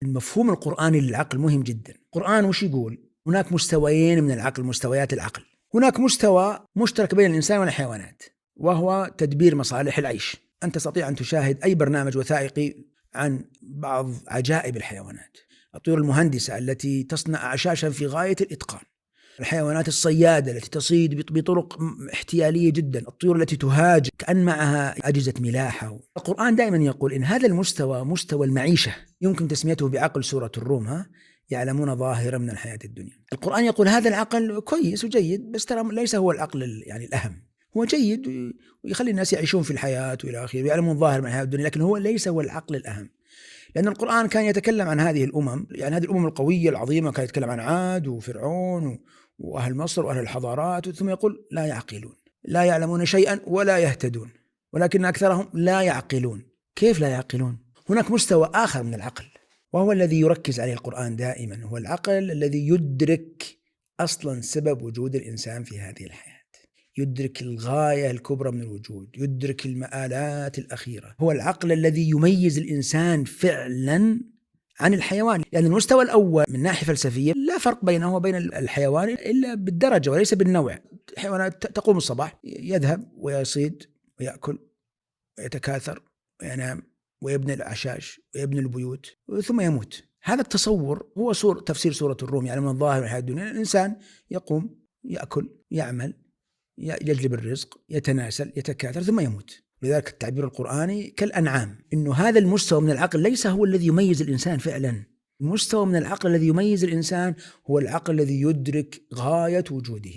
المفهوم القرآني للعقل مهم جدا. القرآن وش يقول؟ هناك مستويين من العقل، مستويات العقل. هناك مستوى مشترك بين الإنسان والحيوانات، وهو تدبير مصالح العيش. أن تستطيع أن تشاهد أي برنامج وثائقي عن بعض عجائب الحيوانات، الطيور المهندسة التي تصنع أعشاشا في غاية الإتقان، الحيوانات الصيادة التي تصيد بطرق احتيالية جدا، الطيور التي تهاج كأن معها أجهزة ملاحة. القرآن دائما يقول إن هذا المستوى مستوى المعيشة، يمكن تسميته بعقل سورة الروم، يعلمون ظاهرا من الحياة الدنيا. القرآن يقول هذا العقل كويس وجيد، بس ترى ليس هو العقل يعني الأهم. هو جيد ويخلي الناس يعيشون في الحياة وإلى آخره ويعلمون ظاهر من الحياة الدنيا، لكن هو ليس هو العقل الأهم. لأن القرآن كان يتكلم عن هذه الأمم، يعني هذه الأمم القوية العظيمة، كان يتكلم عن عاد وفرعون وأهل مصر وأهل الحضارات، ثم يقول لا يعقلون، لا يعلمون شيئا ولا يهتدون، ولكن أكثرهم لا يعقلون. كيف لا يعقلون؟ هناك مستوى آخر من العقل، وهو الذي يركز عليه القرآن دائما، هو العقل الذي يدرك أصلا سبب وجود الإنسان في هذه الحياة، يدرك الغاية الكبرى من الوجود، يدرك المآلات الأخيرة. هو العقل الذي يميز الإنسان فعلا عن الحيوان. لأن المستوى الأول من ناحية فلسفية لا فرق بينه وبين الحيوان إلا بالدرجة وليس بالنوع. الحيوانات تقوم الصباح، يذهب ويصيد ويأكل ويتكاثر وينام ويبني الأعشاش ويبني البيوت ثم يموت. هذا التصور هو تفسير سورة الروم، يعني من الظاهر من الحياة الدنيا الإنسان يقوم يأكل يعمل يجلب الرزق يتناسل يتكاثر ثم يموت. لذلك التعبير القرآني كالأنعام، إنه هذا المستوى من العقل ليس هو الذي يميز الإنسان فعلا. المستوى من العقل الذي يميز الإنسان هو العقل الذي يدرك غاية وجوده.